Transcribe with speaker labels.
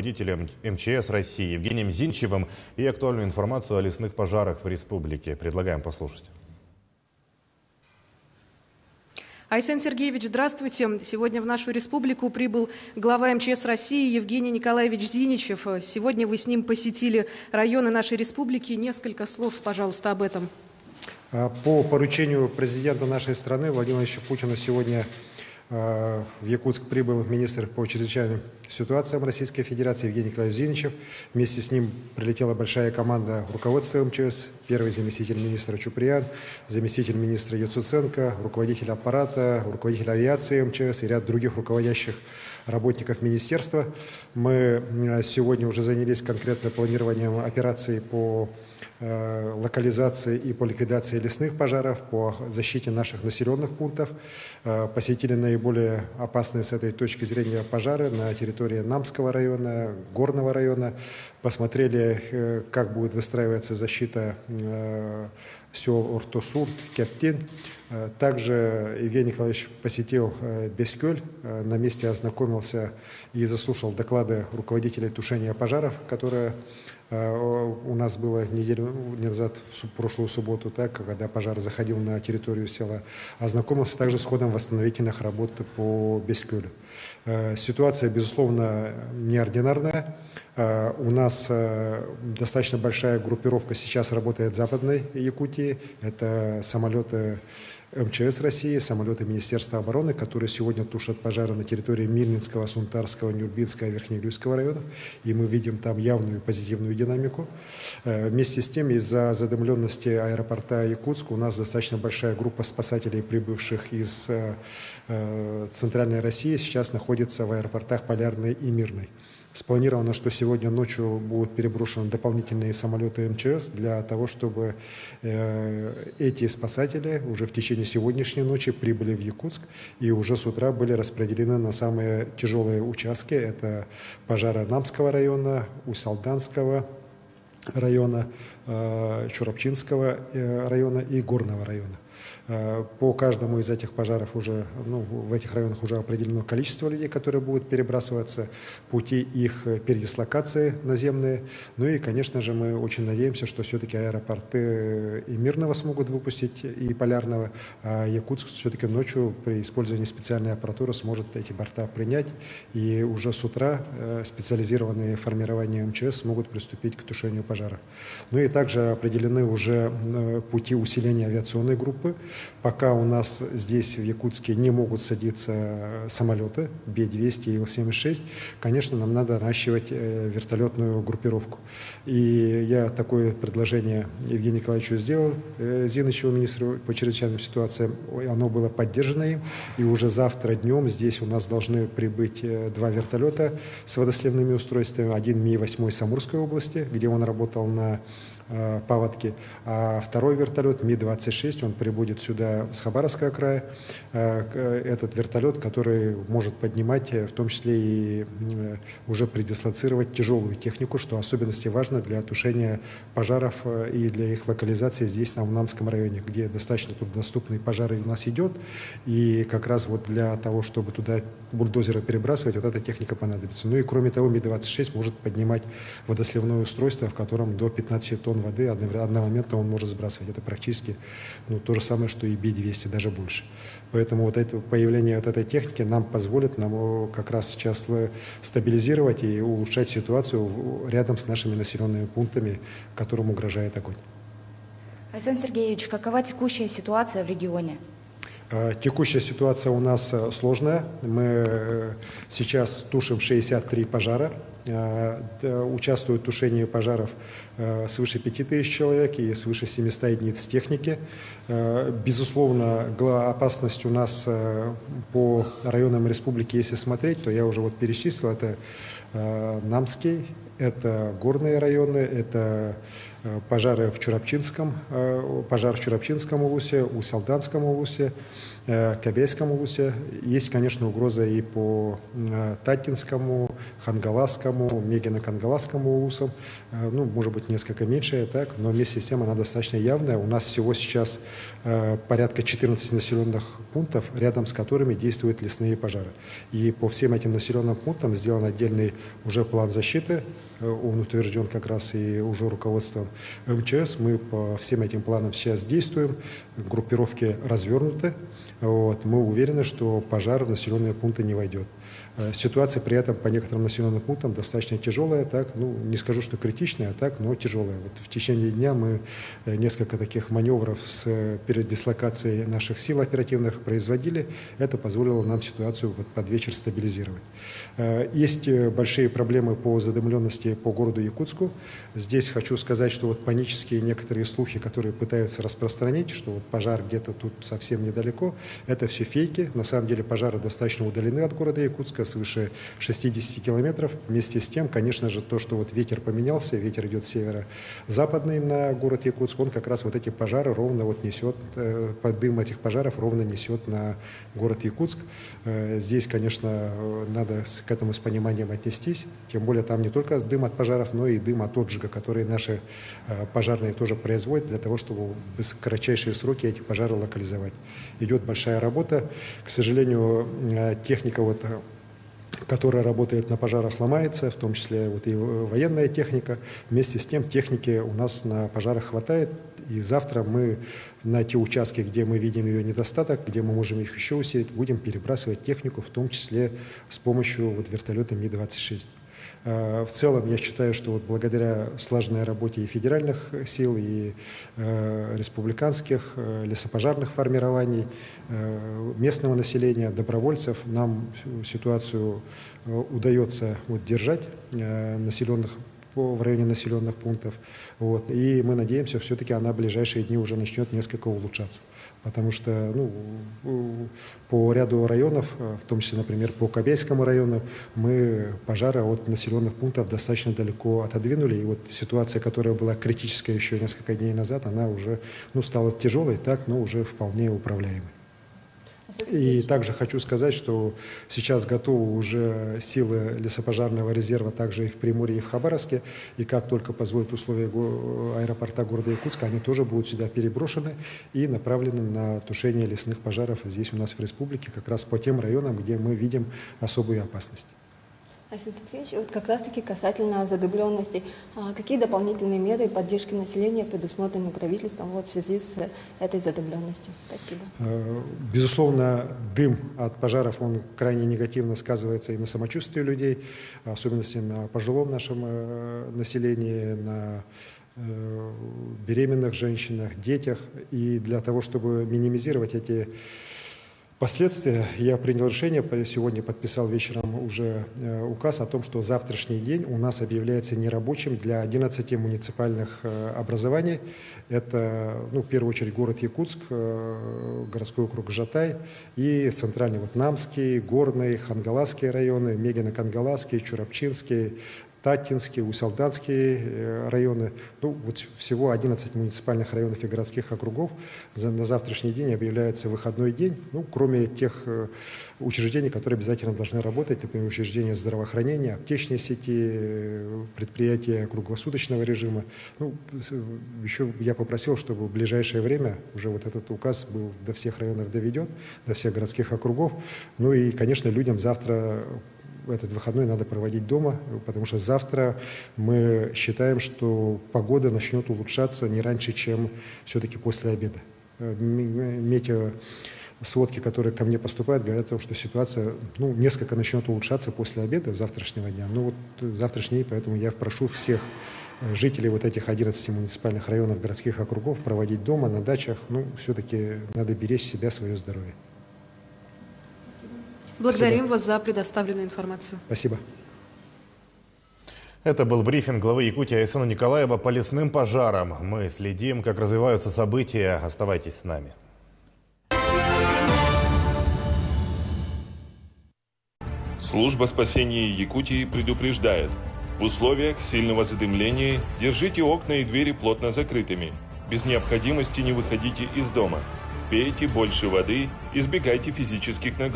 Speaker 1: руководителем МЧС России Евгением Зиничевым и актуальную информацию о лесных пожарах в республике. Предлагаем послушать.
Speaker 2: Айсен Сергеевич, здравствуйте. Сегодня в нашу республику прибыл глава МЧС России Евгений Николаевич Зиничев. Сегодня вы с ним посетили районы нашей республики. Несколько слов, пожалуйста, об этом.
Speaker 3: По поручению президента нашей страны Владимира Владимировича Путина сегодня в Якутск прибыл министр по чрезвычайным ситуациям Российской Федерации Евгений Николаевич Зиничев. Вместе с ним прилетела большая команда руководства МЧС, первый заместитель министра Чуприян, заместитель министра Яцуценко, руководитель аппарата, руководитель авиации МЧС и ряд других руководящих работников министерства. Мы сегодня уже занялись конкретно планированием операций по локализации и по ликвидации лесных пожаров, по защите наших населенных пунктов. Посетили наиболее опасные с этой точки зрения пожары на территории Намского района, Горного района. Посмотрели, как будет выстраиваться защита сел Ортосурт, Кяптин. Также Евгений Николаевич посетил Бескёль, на месте ознакомился и заслушал доклады руководителей тушения пожаров, которые у нас было неделю назад, в прошлую субботу, так, когда пожар заходил на территорию села, ознакомился также с ходом восстановительных работ по Бескёлю. Ситуация, безусловно, неординарная. У нас достаточно большая группировка сейчас работает в Западной Якутии. Это самолеты МЧС России, самолеты Министерства обороны, которые сегодня тушат пожары на территории Мирнинского, Сунтарского, Нюрбинского, Верхнеугрюзского районов. И мы видим там явную позитивную динамику. Вместе с тем, из-за задымленности аэропорта Якутск у нас достаточно большая группа спасателей, прибывших из Центральной России, сейчас находится в аэропортах Полярный и Мирный. Спланировано, что сегодня ночью будут переброшены дополнительные самолеты МЧС для того, чтобы эти спасатели уже в течение сегодняшней ночи прибыли в Якутск и уже с утра были распределены на самые тяжелые участки. Это пожары Намского района, Усалданского района, Чурапчинского района и Горного района. По каждому из этих пожаров уже, в этих районах уже определено количество людей, которые будут перебрасываться, пути их передислокации наземные. Ну и, конечно же, мы очень надеемся, что все-таки аэропорты и Мирного смогут выпустить, и Полярного, а Якутск все-таки ночью при использовании специальной аппаратуры сможет эти борта принять. И уже с утра специализированные формирования МЧС смогут приступить к тушению пожаров. Ну и также определены уже пути усиления авиационной группы. Пока у нас здесь, в Якутске, не могут садиться самолеты Би-200 и Ил-76, конечно, нам надо наращивать вертолетную группировку. И я такое предложение Евгению Николаевичу сделал, Зиничеву, министру по чрезвычайным ситуациям. Оно было поддержано им. И уже завтра днем здесь у нас должны прибыть 2 вертолета с водосливными устройствами. Один Ми-8 Самурской области, где он работал на паводки, а второй вертолет Ми-26, он прибудет сюда с Хабаровского края. Этот вертолет, который может поднимать, в том числе и уже предислоцировать тяжелую технику, что в особенности важно для тушения пожаров и для их локализации здесь, в Намском районе, где достаточно труднодоступные пожары у нас идет. И как раз вот для того, чтобы туда бульдозеры перебрасывать, вот эта техника понадобится. Ну и кроме того, Ми-26 может поднимать водосливное устройство, в котором до 15 тонн воды одномоментно он может сбрасывать. Это практически то же самое, что и Би-200, даже больше. Поэтому вот это появление вот этой техники нам позволит как раз сейчас стабилизировать и улучшать ситуацию рядом с нашими населенными пунктами, которым угрожает огонь.
Speaker 4: Айсен Сергеевич, какова текущая ситуация в регионе?
Speaker 3: Текущая ситуация у нас сложная. Мы сейчас тушим 63 пожара. Участвуют в тушении пожаров свыше 5000 человек и свыше 700 единиц техники. Безусловно, опасность у нас по районам республики, если смотреть, то я уже перечислил, это Намский, это горные районы, это пожары в Чурапчинском, пожар в Чурапчинском улусе, Усалданском улусе, Кобельском улусе. Есть, конечно, угроза и по Татинскому, Хангаласскому, Мегино-Кангаласскому улусам. Ну, может быть, несколько меньше, так, но вместе с тем она достаточно явная. У нас всего сейчас порядка 14 населенных пунктов, рядом с которыми действуют лесные пожары. И по всем этим населенным пунктам сделан отдельный уже план защиты. Он утвержден как раз и уже руководством МЧС. Мы по всем этим планам сейчас действуем. Группировки развернуты. Вот. Мы уверены, что пожар в населенные пункты не войдет. Ситуация при этом по некоторым населенным пунктам достаточно тяжелая, так, ну, не скажу, что критичная, так, но тяжелая. Вот в течение дня мы несколько таких маневров с передислокацией наших сил оперативных производили. Это позволило нам ситуацию вот под вечер стабилизировать. Есть большие проблемы по задымленности по городу Якутску. Здесь хочу сказать, что вот панические некоторые слухи, которые пытаются распространить, что вот пожар где-то тут совсем недалеко, это все фейки. На самом деле пожары достаточно удалены от города Якутска, свыше 60 километров. Вместе с тем, конечно же, то, что вот ветер поменялся, ветер идет северо-западный на город Якутск, он как раз вот эти пожары ровно вот несет, дым этих пожаров ровно несет на город Якутск. Здесь, конечно, надо к этому с пониманием отнестись. Тем более там не только дым от пожаров, но и дым от отжига, который наши пожарные тоже производят для того, чтобы в кратчайшие сроки эти пожары локализовать. Идет большая работа. К сожалению, техника вот, которая работает на пожарах, ломается, в том числе вот и военная техника. Вместе с тем техники у нас на пожарах хватает, и завтра мы на те участки, где мы видим ее недостаток, где мы можем их еще усилить, будем перебрасывать технику, в том числе с помощью вот вертолета Ми-26. В целом, я считаю, что вот благодаря слаженной работе и федеральных сил, и республиканских лесопожарных формирований, местного населения, добровольцев, нам ситуацию удается вот держать в районе населенных пунктов. Вот. И мы надеемся, все-таки она в ближайшие дни уже начнет несколько улучшаться. Потому что по ряду районов, в том числе, например, по Кобельскому району, мы пожары от населенных пунктов достаточно далеко отодвинули. И вот ситуация, которая была критическая еще несколько дней назад, она уже стала тяжелой, так, но уже вполне управляемой. И также хочу сказать, что сейчас готовы уже силы лесопожарного резерва также и в Приморье, и в Хабаровске. И как только позволят условия аэропорта города Якутска, они тоже будут сюда переброшены и направлены на тушение лесных пожаров здесь у нас в республике, как раз по тем районам, где мы видим особую опасность.
Speaker 5: Айсан Сергеевич, вот как раз-таки касательно задымленности, какие дополнительные меры поддержки населения предусмотрены правительством вот в связи с этой задымленностью? Спасибо.
Speaker 3: Безусловно, дым от пожаров, он крайне негативно сказывается и на самочувствии людей, в особенности на пожилом нашем населении, на беременных женщинах, детях. И для того, чтобы минимизировать эти последствия, я принял решение, сегодня подписал вечером уже указ о том, что завтрашний день у нас объявляется нерабочим для 11 муниципальных образований. Это, в первую очередь, город Якутск, городской округ Жатай и центральный Намский, Горный, Хангаласские районы, Мегино-Кангаласский, Чурапчинский, Татинские, Усалданские районы. Вот всего 11 муниципальных районов и городских округов на завтрашний день объявляется выходной день, кроме тех учреждений, которые обязательно должны работать, например, учреждения здравоохранения, аптечные сети, предприятия круглосуточного режима. Еще я попросил, чтобы в ближайшее время уже вот этот указ был до всех районов доведен, до всех городских округов. И, конечно, людям завтра этот выходной надо проводить дома, потому что завтра мы считаем, что погода начнет улучшаться не раньше, чем все-таки после обеда. Метеосводки, которые ко мне поступают, говорят о том, что ситуация несколько начнет улучшаться после обеда завтрашнего дня. Завтрашний, поэтому я прошу всех жителей вот этих 11 муниципальных районов, городских округов проводить дома, на дачах. Все-таки надо беречь себя, свое здоровье.
Speaker 2: Благодарим вас за предоставленную информацию.
Speaker 3: Спасибо.
Speaker 1: Это был брифинг главы Якутии Айсана Николаева по лесным пожарам. Мы следим, как развиваются события. Оставайтесь с нами.
Speaker 6: Служба спасения Якутии предупреждает. В условиях сильного задымления держите окна и двери плотно закрытыми. Без необходимости не выходите из дома. Пейте больше воды, избегайте физических нагрузок.